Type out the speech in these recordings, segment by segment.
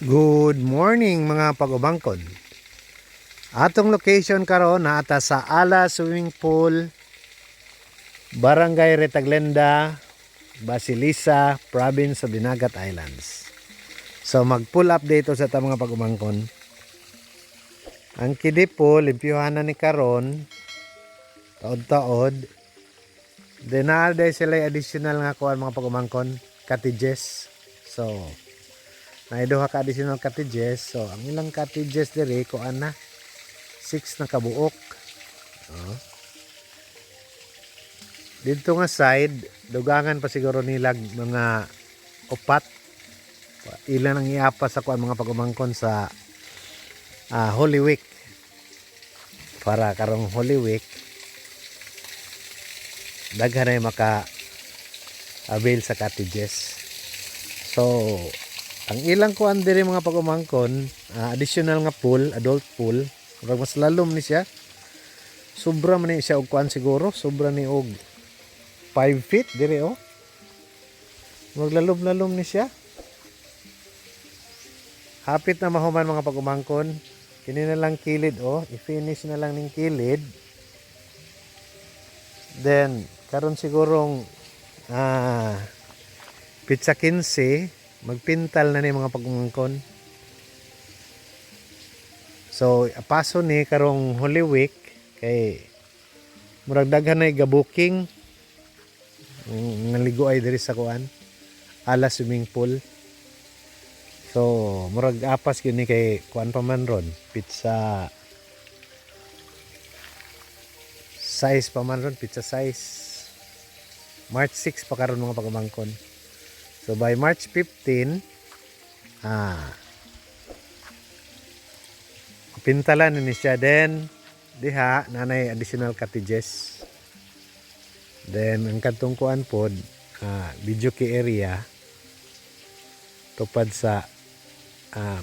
Good morning mga pag-ubangkon. Atong location karon naata sa Ala Swimming Pool, Barangay Retaglenda, Basilisa, Province of Dinagat Islands. So mag-pull update sa ta mga pag-ubangkon. Ang kidip po, limpyuhan na ni karon, taod-taod. Then naalday sila additional nga kuan mga pag-ubangkon, cottages. So naiduha ka additional cottages. So ang ilang cottages diri kuan na 6 na kabuok. Dito nga side, dugangan pa siguro nilag mga upat. Ilan ang iapa sa kuan mga pag-umangkon sa Holy Week. Para karong Holy Week, daghan ay maka avail sa cottages. So ang ilang kuan diri mga pag-umangkon, additional nga pool, adult pool, mas lalom ni siya. Sobra man ni siya og kuan siguro, sobra ni og 5 feet diri oh. Maglalom-lalom ni siya. Hapit na mahuman mga pag-umangkon. Kini na lang kilid oh, i-finish na lang ning kilid. Then karon sigurong pizza 15, magpintal na ni mga pag-umangkon. So apaso ni karong Holy Week kay murag daghan na ga-booking. Naligo ay diri sa kuan Ala Swimming Pool. So murag apas gyud ni kay kuan pa man ron, pizza size pa man ron, pizza size. March 6 pa karon mga pag-umangkon. So by March 15 pintalan ni siya. Then diha nanay additional cottages. Then ang kadtong kuan pod video key area tupad sa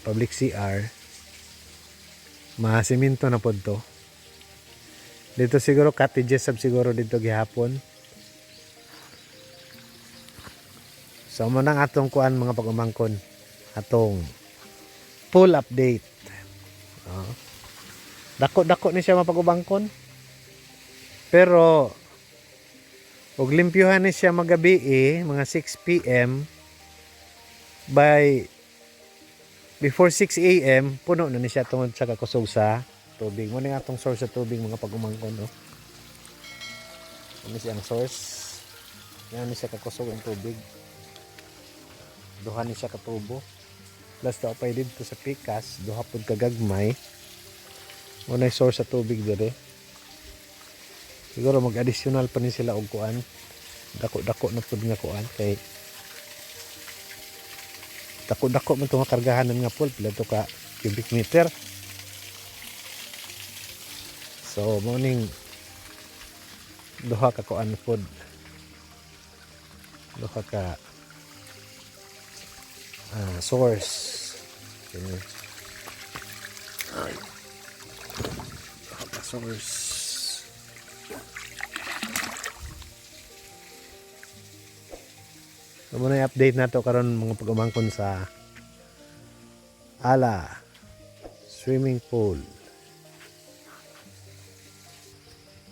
public CR, masimento na pod to. Dito siguro cottages sab siguro dito gihapon. So mo nang atong kuan mga pag-umangkon, atong full update. Dako-dako ni siya mga pag-umangkon. Pero og limpyuhan ni siya magabi mga 6 PM. By before 6 AM puno na ni siya tungod sa kakusog sa tubig. Mo ni atong source sa tubig mga pag-umangkon no. Ano siyang source? Yan ni siya kakusog ang tubig. Duha ni siya ka tubo. Plus daw pa dito sa pikas, duha pud kagagmay. Mo na source sa tubig dire. Siguro mag-additional pa ni sila og kuan. Dako-dako na pud nga kuan kay dako-dako man itong kargahanan nga pool, pila to ka cubic meter. So morning duha ka kuan pod, duha ka source. Duha ka source. So muna i-update na to karon mga pag-umangkon sa Ala Swimming Pool.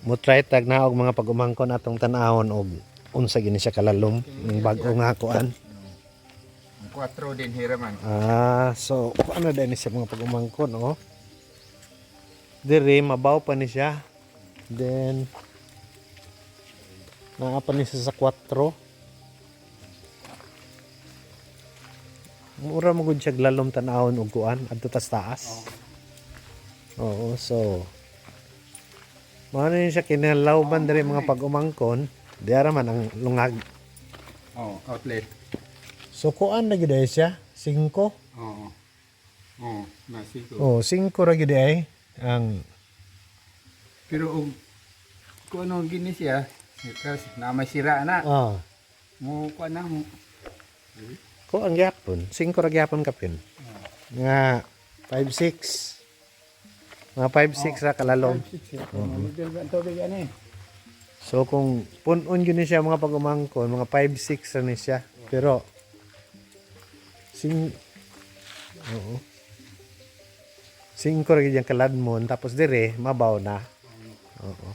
Mo try tag na og mga pag-umangkon atong tan-awon og unsa gini siya kalalom ng bag-o nga kuan. 4 din hiraman. So ano din siya mga pag-umangkon oh. Dire mabaw pa ni siya. Then naa pa ni siya sa 4. Mura mo gud siya lalom tan-awon og kuan adto tas taas. Oo, so mao ni siya kinalawban diri mga pag-umangkon, diara man ang lungag. Outlet. So kuan na gid siya, 5. Na 5. 5 ra gid ay ang Pero og kung ano gini siya, kasi na may sira na. Mo kuan na mo. Ko ang gyapon, 5 ra gyapon kapin. Nga 5-6. Mga 5-6 ra kalalom. So kung punon yun siya mga pag-umangkon, mga 5-6 ra ni siya. Pero Oo. 5 ra gyud yung kaladmon tapos dire mabaw na. Oo.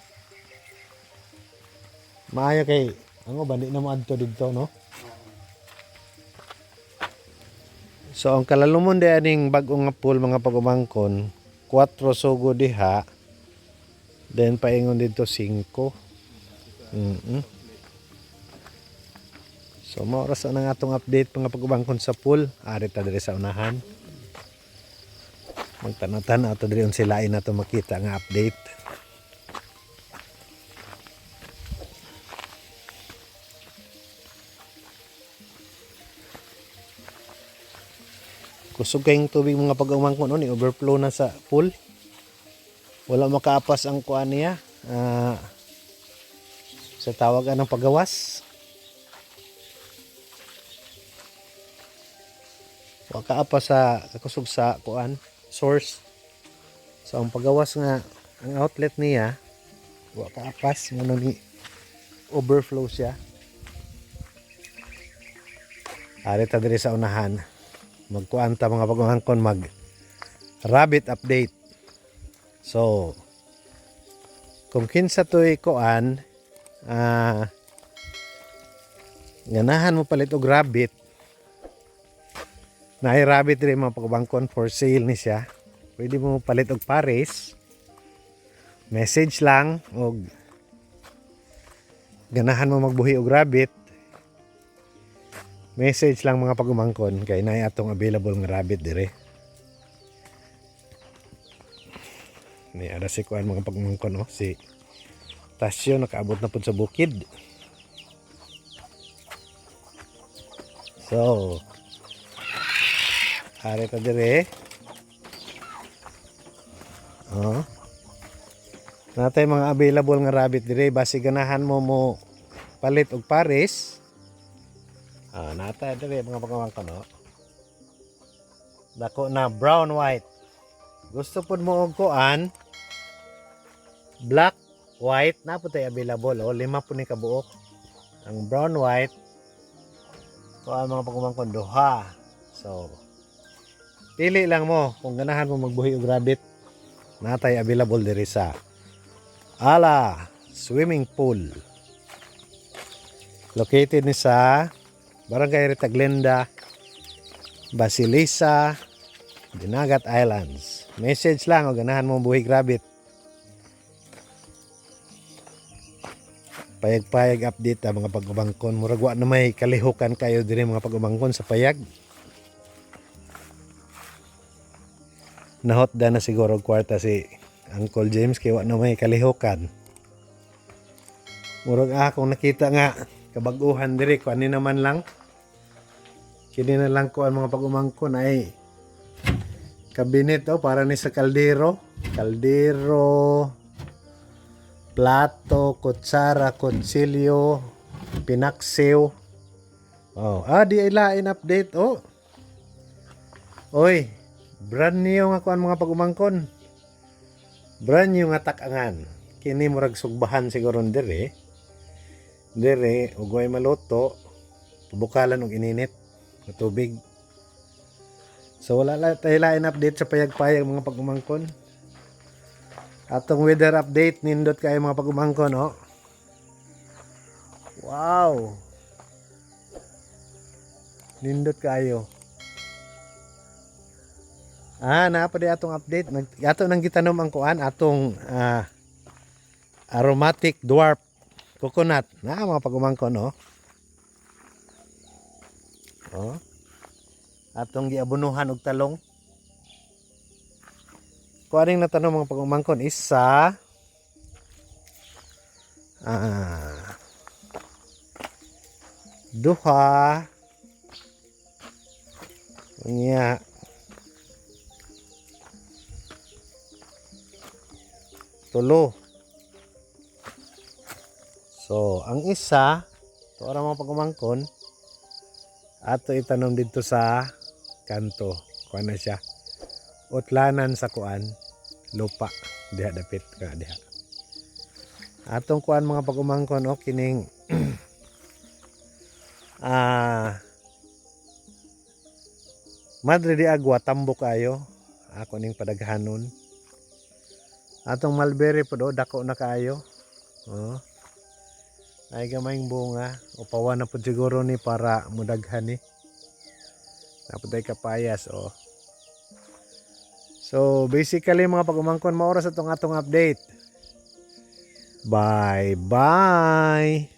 Maayo kay ang uban di na mo adto didto no. So ang kalalumon di aning bag-o nga pool mga pagumangkon, 4 sugo diha. Then paingon dito 5. So maoras na nga atong update mga pagubangkon sa pool. Ari ta diri sa unahan. Magtanaw-tanaw ato diri unsa lain nato makita nga update. Kusog kayong tubig mga pagumangkon ni overflow na sa pool. Wala makaapas ang kuan niya. Sa tawagan ng pagawas. Waka sa kusog sa kuan source. So ang pagawas nga ang outlet niya waka apas ngano ni overflow siya. Ari ta diri sa unahan. Magkuan ta mga pagumangkon mag rabbit update. So kung kinsa toy kuan ganahan mo palit og rabbit. Naay rabbit rin mga pagubangkon for sale ni siya. Pwede mo palit og pares. Message lang og ganahan mo magbuhi og rabbit. Message lang mga pagumangkon kay naay atong available nga rabbit dire. Ni ada si kuan mga pagumangkon si Tasyo nakaabot na pud sa bukid. So ari ta dire. Natay mga available nga rabbit dire basi ganahan mo palit og pares. Natay dire mga pagumangkon Dako na brown white. Gusto pud mo og kuan black white na po tayo available 5 po ni kabuok. Ang brown white kuan mga pagumangkon duha. So pili lang mo kung ganahan mo magbuhi og rabbit. Natay available diri sa Ala Swimming Pool. Located ni sa Barangay Retaglenda, Basilisa, Dinagat Islands. Message lang o ganahan mo buhi rabbit. Payag-payag update mga pagubangkon. Murag wa na may kalihukan kayo diri mga pagubangkon sa payag. Nahot na siguro kwarta si Uncle James kay wa na may kalihukan. Murag akong nakita nga kabaguhan diri ko ani naman lang. Kini na lang ko ang mga pagumangkon ay kabinet para ni sa kaldero. Kaldero, plato, kutsara, kutsilyo, pinaksiw. Di ilain update Oy, brand new nga kuan mga pagumangkon. Brand new nga takangan. Kini murag sugbahan siguro dire. Dire ugay maluto, pubukalan og ininit nga tubig. So wala lang tayo lain update sa payag-payag mga pagumangkon. Atong weather update nindot kayo mga pagumangkon Wow. Nindot kayo. Na pa di atong update. Ato nang gitanom ang kuan atong aromatic dwarf coconut. Na mga pagumangkon Atong giabunuhan og talong. Kuaning natanong mga pagumangkon isa duha nya tulo. So ang isa to ara mga pagumangkon ato itanom dito sa kanto. Kuan na siya. Utlanan sa kuan lupa diha dapit ka diha. Atong kuan mga pagumangkon kining Madre di agwa tambok kayo. Ako ning padaghanon. Atong mulberry po do dako na kayo. Oh. Ay gamayng bunga. Upawan na po siguro ni para mudaghan ni. Napuday kapayas oh. So basically mga pag-umangkon maoras atong atong update. Bye bye.